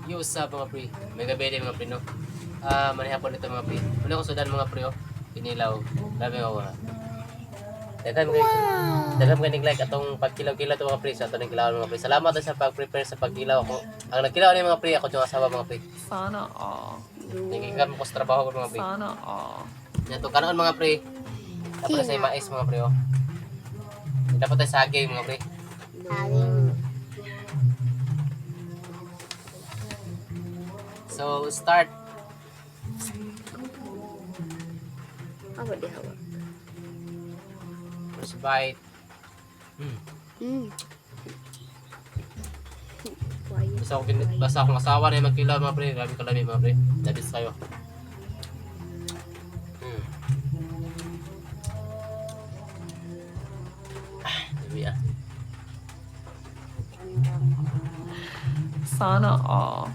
Use sa mga pre. May gabi din mga pre, no? Manihapon ito mga pre. Una ko sudan mga pre, oh. Pinilaw. Dami ako ha. Dagham ganing like atong pagkilaw-kilaw to mga pre sa atong kilaw mga pre. Salamat sa pag-prepare sa pagkilaw ako. Ang nagkilaw ni mga pre ako yung asawa mga pre. Sana all. Nagigam ko sa trabaho ko mga pre. Sana all. Yan to kanon mga pre. Dapat sa mais mga pre, oh. Dapat tayo saging mga pre. So, start. Apa dia hawa? First bite. Basta akong asawa na yung magkilaw mga pre. Grabe kalami mga pre. Labis kayo. Dami ah. Sana all.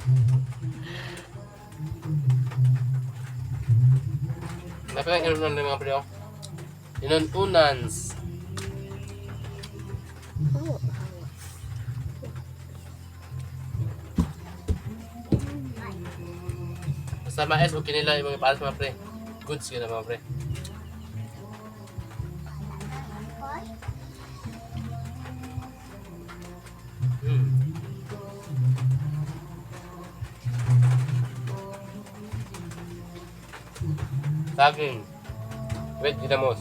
Napaka-inunan ng mga pre, oh. Inununans. Hawa. Basta mais, huwag kinila yung mga palas mga pre. Goods yun mga pre. Saging. With ginamos.